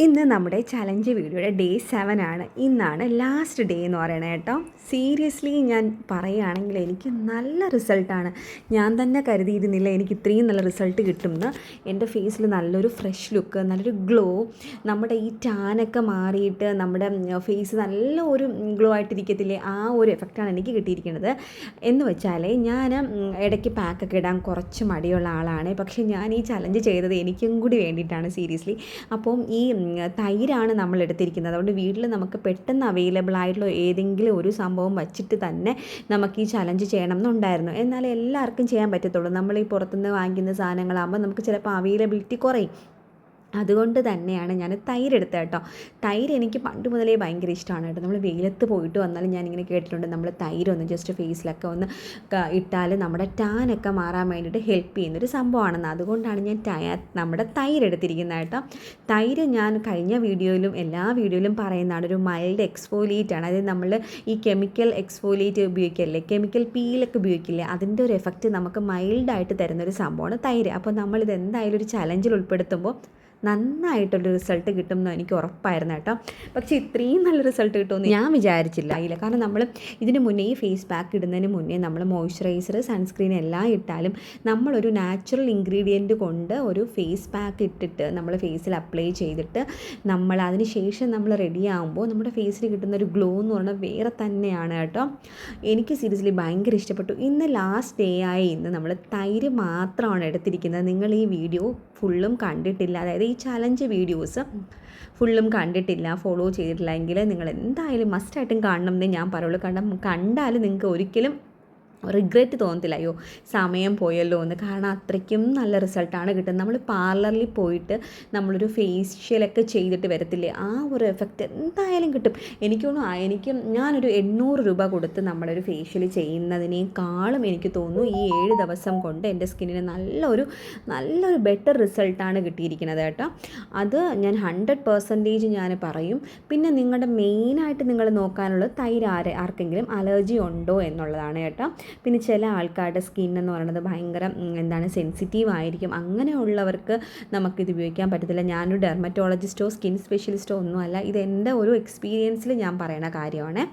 ഇന്ന് നമ്മുടെ ചലഞ്ച് വീഡിയോയുടെ ഡേ 7 ആണ്. ഇന്നാണ് ലാസ്റ്റ് ഡേ എന്ന് പറയണത് കേട്ടോ. സീരിയസ്ലി ഞാൻ പറയുകയാണെങ്കിൽ എനിക്ക് നല്ല റിസൾട്ടാണ്. ഞാൻ തന്നെ കരുതിയിരുന്നില്ല എനിക്ക് ഇത്രയും നല്ല റിസൾട്ട് കിട്ടുമെന്ന്. എൻ്റെ ഫേസിൽ നല്ലൊരു ഫ്രഷ് ലുക്ക്, നല്ലൊരു ഗ്ലോ, നമ്മുടെ ഈ ടാനൊക്കെ മാറിയിട്ട് നമ്മുടെ ഫേസ് നല്ല ഒരു ഗ്ലോ ആയിട്ടിരിക്കത്തില്ലേ, ആ ഒരു എഫക്റ്റാണ് എനിക്ക് കിട്ടിയിരിക്കുന്നത്. എന്ന് വെച്ചാൽ ഞാൻ ഇടയ്ക്ക് പാക്കൊക്കെ ഇടാൻ കുറച്ച് മടിയുള്ള ആളാണ്. പക്ഷേ ഞാൻ ഈ ചലഞ്ച് ചെയ്തത് എനിക്കും കൂടി വേണ്ടിയിട്ടാണ് സീരിയസ്ലി. അപ്പം ഈ തൈരാണ് നമ്മൾ എടുത്തിരിക്കുന്നത്. അതുകൊണ്ട് വീട്ടിൽ നമുക്ക് പെട്ടെന്ന് അവൈലബിൾ ആയിട്ടുള്ള ഏതെങ്കിലും ഒരു സംഭവം വച്ചിട്ട് തന്നെ നമുക്ക് ഈ ചലഞ്ച് ചെയ്യണം എന്നുണ്ടായിരുന്നു. എന്നാൽ എല്ലാവർക്കും ചെയ്യാൻ പറ്റത്തുള്ളൂ. നമ്മൾ ഈ പുറത്തുനിന്ന് വാങ്ങിക്കുന്ന സാധനങ്ങളാകുമ്പോൾ നമുക്ക് ചിലപ്പോൾ അവൈലബിലിറ്റി കുറയും. അതുകൊണ്ട് തന്നെയാണ് ഞാൻ തൈര് എടുത്തത് കേട്ടോ. തൈര് എനിക്ക് പണ്ട് മുതലേ ഭയങ്കര ഇഷ്ടമാണ് കേട്ടോ. നമ്മൾ വെയിലത്ത് പോയിട്ട് വന്നാലും ഞാനിങ്ങനെ കേട്ടിട്ടുണ്ട്, നമ്മൾ തൈരൊന്ന് ജസ്റ്റ് ഫേസിലൊക്കെ ഒന്ന് ഇട്ടാൽ നമ്മുടെ ടാനൊക്കെ മാറാൻ വേണ്ടിയിട്ട് ഹെൽപ്പ് ചെയ്യുന്നൊരു സംഭവമാണെന്ന്. അതുകൊണ്ടാണ് ഞാൻ നമ്മുടെ തൈര് എടുത്തിരിക്കുന്നത് കേട്ടോ. തൈര് ഞാൻ കഴിഞ്ഞ വീഡിയോയിലും എല്ലാ വീഡിയോയിലും പറയുന്നതാണ്, ഒരു മൈൽഡ് എക്സ്ഫോലിയേറ്റ് ആണ്. അതായത് നമ്മൾ ഈ കെമിക്കൽ എക്സ്ഫോലിയേറ്റ് ഉപയോഗിക്കില്ലേ, കെമിക്കൽ പീലൊക്കെ ഉപയോഗിക്കില്ലേ, അതിൻ്റെ ഒരു എഫക്റ്റ് നമുക്ക് മൈൽഡായിട്ട് തരുന്നൊരു സംഭവമാണ് തൈര്. അപ്പോൾ നമ്മളിത് എന്തായാലും ഒരു ചലഞ്ചിൽ ഉൾപ്പെടുത്തുമ്പോൾ നന്നായിട്ടുള്ള റിസൾട്ട് കിട്ടുമെന്ന് എനിക്ക് ഉറപ്പായിരുന്നു കേട്ടോ. പക്ഷേ ഇത്രയും നല്ല റിസൾട്ട് കിട്ടുമെന്ന് ഞാൻ വിചാരിച്ചില്ല. കാരണം നമ്മൾ ഇതിന് മുന്നേ ഈ ഫേസ് പാക്ക് ഇടുന്നതിന് മുന്നേ നമ്മൾ മോയ്സ്ചറൈസർ, സൺസ്ക്രീൻ എല്ലാം ഇട്ടാലും നമ്മളൊരു നാച്ചുറൽ ഇൻഗ്രീഡിയൻറ്റ് കൊണ്ട് ഒരു ഫേസ് പാക്ക് ഇട്ടിട്ട് നമ്മൾ ഫേസിൽ അപ്ലൈ ചെയ്തിട്ട് നമ്മൾ അതിന് ശേഷം നമ്മൾ റെഡി ആകുമ്പോൾ നമ്മുടെ ഫേസിൽ കിട്ടുന്ന ഒരു ഗ്ലോ എന്ന് പറഞ്ഞാൽ വേറെ തന്നെയാണ് കേട്ടോ. എനിക്ക് സീരിയസ്ലി ഭയങ്കര ഇഷ്ടപ്പെട്ടു. ഇന്ന് ലാസ്റ്റ് ഡേ ആയി ഇന്ന് നമ്മൾ തൈര് മാത്രമാണ് എടുത്തിരിക്കുന്നത്. നിങ്ങൾ ഈ വീഡിയോ ഫുള്ളും കണ്ടിട്ടില്ല, അതായത് ഈ ചലഞ്ച് വീഡിയോസ് ഫുള്ളും കണ്ടിട്ടില്ല, ഫോളോ ചെയ്തിട്ടില്ല എങ്കിൽ നിങ്ങൾ എന്തായാലും മസ്റ്റായിട്ടും കാണണം എന്നേ ഞാൻ പറയുള്ളൂ. കാരണം കണ്ടാൽ നിങ്ങൾക്ക് ഒരിക്കലും റിഗ്രറ്റ് തോന്നത്തില്ല, അയ്യോ സമയം പോയല്ലോ എന്ന്. കാരണം അത്രയ്ക്കും നല്ല റിസൾട്ടാണ് കിട്ടുന്നത്. നമ്മൾ പാർലറിൽ പോയിട്ട് നമ്മളൊരു ഫേഷ്യലൊക്കെ ചെയ്തിട്ട് വരത്തില്ലേ, ആ ഒരു എഫക്റ്റ് എന്തായാലും കിട്ടും. എനിക്ക് ഞാനൊരു 800 രൂപ കൊടുത്ത് നമ്മളൊരു ഫേഷ്യൽ ചെയ്യുന്നതിനേക്കാളും എനിക്ക് തോന്നുന്നു ഈ 7 ദിവസം കൊണ്ട് എൻ്റെ സ്കിന്നിന് നല്ലൊരു ബെറ്റർ റിസൾട്ടാണ് കിട്ടിയിരിക്കുന്നത് കേട്ടോ. അത് ഞാൻ 100% ഞാൻ പറയും. പിന്നെ നിങ്ങളുടെ മെയിനായിട്ട് നിങ്ങൾ നോക്കാനുള്ളത് തൈര് ആർക്കെങ്കിലും അലർജി ഉണ്ടോ എന്നുള്ളതാണ് കേട്ടോ. പിന്നെ ചില ആൾക്കാരുടെ സ്കിൻ എന്ന് പറയുന്നത് ഭയങ്കര സെൻസിറ്റീവ് ആയിരിക്കും. അങ്ങനെയുള്ളവർക്ക് നമുക്കിത് ഉപയോഗിക്കാൻ പറ്റത്തില്ല. ഞാനൊരു ഡെർമറ്റോളജിസ്റ്റോ സ്കിൻ സ്പെഷ്യലിസ്റ്റോ ഒന്നുമല്ല, ഇത് എൻ്റെ ഒരു എക്സ്പീരിയൻസിൽ ഞാൻ പറയുന്ന കാര്യമാണ്.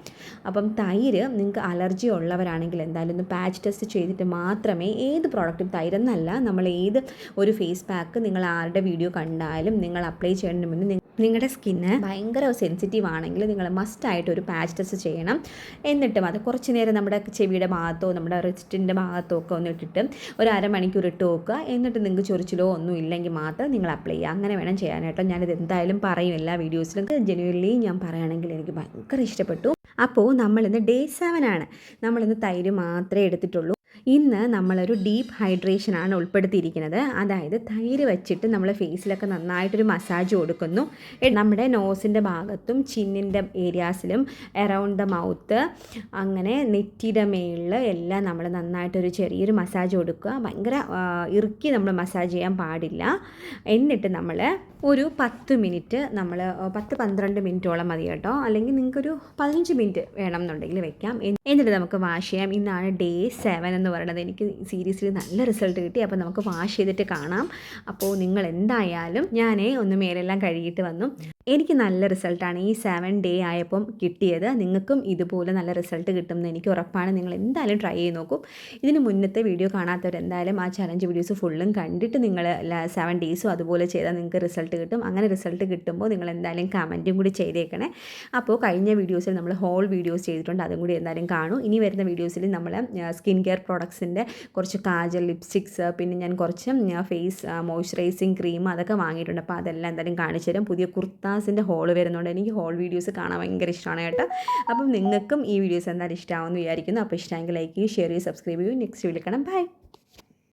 അപ്പം തൈര് നിങ്ങൾക്ക് അലർജി ഉള്ളവരാണെങ്കിൽ എന്തായാലും ഒന്ന് പാച്ച് ടെസ്റ്റ് ചെയ്തിട്ട് മാത്രമേ ഏത് പ്രോഡക്റ്റും, തൈരെന്നല്ല, നമ്മൾ ഏത് ഒരു ഫേസ് പാക്ക് നിങ്ങൾ ആരുടെ വീഡിയോ കണ്ടാലും നിങ്ങൾ അപ്ലൈ ചെയ്യുന്നതിന് മുന്നേ നിങ്ങളുടെ സ്കിന്ന് ഭയങ്കര സെൻസിറ്റീവ് ആണെങ്കിൽ നിങ്ങൾ മസ്റ്റായിട്ട് ഒരു പാച്ച് ടെസ്റ്റ് ചെയ്യണം. എന്നിട്ടും അത് കുറച്ച് നേരം നമ്മുടെ ചെവിയുടെ ഭാഗത്തോ നമ്മുടെ റിസ്റ്റിൻ്റെ ഭാഗത്തോ ഒക്കെ ഒന്ന് ഇട്ടിട്ട് ഒരു അരമണിക്കൂർ ഇട്ട് നോക്കുക. എന്നിട്ട് നിങ്ങൾക്ക് ചൊറിച്ചിലോ ഒന്നും ഇല്ലെങ്കിൽ മാത്രം നിങ്ങൾ അപ്ലൈ ചെയ്യുക. അങ്ങനെ വേണം ചെയ്യാനായിട്ടോ. ഞാനിത് എന്തായാലും പറയും എല്ലാ വീഡിയോസിലും. ജെന്യുവൻലി ഞാൻ പറയുകയാണെങ്കിൽ എനിക്ക് ഭയങ്കര ഇഷ്ടപ്പെട്ടു. അപ്പോൾ നമ്മളിന്ന് ഡേ 7 ആണ്. നമ്മളിന്ന് തൈര് മാത്രമേ എടുത്തിട്ടുള്ളൂ. ഇന്ന് നമ്മളൊരു ഡീപ്പ് ഹൈഡ്രേഷനാണ് ഉൾപ്പെടുത്തിയിരിക്കുന്നത്. അതായത് തൈര് വെച്ചിട്ട് നമ്മൾ ഫേസിലൊക്കെ നന്നായിട്ടൊരു മസാജ് കൊടുക്കുന്നു. നമ്മുടെ നോസിൻ്റെ ഭാഗത്തും ചിന്നിൻ്റെ ഏരിയാസിലും എറൗണ്ട് ദ മൗത്ത്, അങ്ങനെ നെറ്റിയുടെ മേളിൽ എല്ലാം നമ്മൾ നന്നായിട്ടൊരു ചെറിയൊരു മസാജ് കൊടുക്കുക. ഭയങ്കര ഇറുക്കി നമ്മൾ മസാജ് ചെയ്യാൻ പാടില്ല. എന്നിട്ട് നമ്മൾ ഒരു 10 മിനിറ്റ്, നമ്മൾ 10-12 മിനിറ്റോളം മതി കേട്ടോ. അല്ലെങ്കിൽ നിങ്ങൾക്കൊരു 15 മിനിറ്റ് വേണം എന്നുണ്ടെങ്കിൽ വെക്കാം. എന്നിട്ട് നമുക്ക് വാഷ് ചെയ്യാം. ഇന്നാണ് ഡേ 7 എന്ന് പറയുന്നത്. എനിക്ക് സീരിയസ്ലി നല്ല റിസൾട്ട് കിട്ടി. അപ്പോൾ നമുക്ക് വാഷ് ചെയ്തിട്ട് കാണാം. അപ്പോൾ നിങ്ങൾ എന്തായാലും, ഞാനേ ഒന്ന് മേലെല്ലാം കഴുകിയിട്ട് വന്നു. എനിക്ക് നല്ല റിസൾട്ടാണ് ഈ 7 ഡേ ആയപ്പം കിട്ടിയത്. നിങ്ങൾക്കും ഇതുപോലെ നല്ല റിസൾട്ട് കിട്ടുമെന്ന് എനിക്ക് ഉറപ്പാണ്. നിങ്ങൾ എന്തായാലും ട്രൈ ചെയ്ത് നോക്കും. ഇതിന് മുന്നത്തെ വീഡിയോ കാണാത്തവരെന്തായാലും ആ ചലഞ്ച് വീഡിയോസ് ഫുള്ളും കണ്ടിട്ട് നിങ്ങൾ 7 ഡേയ്സും അതുപോലെ ചെയ്താൽ നിങ്ങൾക്ക് റിസൾട്ട് കിട്ടും. അങ്ങനെ റിസൾട്ട് കിട്ടുമ്പോൾ നിങ്ങൾ എന്തായാലും കമൻറ്റും കൂടി ചെയ്തേക്കണേ. അപ്പോൾ കഴിഞ്ഞ വീഡിയോസിൽ നമ്മൾ ഹോൾ വീഡിയോസ് ചെയ്തിട്ടുണ്ട്, അതും കൂടി എന്തായാലും കാണും. ഇനി വരുന്ന വീഡിയോസിൽ നമ്മൾ സ്കിൻ കെയർ പ്രോഡക്ട്സിൻ്റെ കുറച്ച് കാജൽ, ലിപ്സ്റ്റിക്സ്, പിന്നെ ഞാൻ കുറച്ച് ഫേസ് മോയ്സ്ചറൈസിങ് ക്രീം അതൊക്കെ വാങ്ങിയിട്ടുണ്ട്. അപ്പോൾ അതെല്ലാം എന്തായാലും കാണിച്ചു തരാം. പുതിയ കുർത്താസിൻ്റെ ഹോൾ വരുന്നുണ്ട്. എനിക്ക് ഹോൾ വീഡിയോസ് കാണാൻ ഭയങ്കര ഇഷ്ടമാണ് കേട്ടോ. അപ്പം നിങ്ങൾക്കും ഈ വീഡിയോസ് എന്തായാലും ഇഷ്ടമാവുമെന്ന് വിചാരിക്കുന്നു. അപ്പോൾ ഇഷ്ടമെങ്കിൽ ലൈക്ക് ചെയ്യൂ, ഷെയർ ചെയ്യൂ, സബ്സ്ക്രൈബ് ചെയ്യൂ. നെക്സ്റ്റ് വീഡിയോ കാണാം. ബൈ.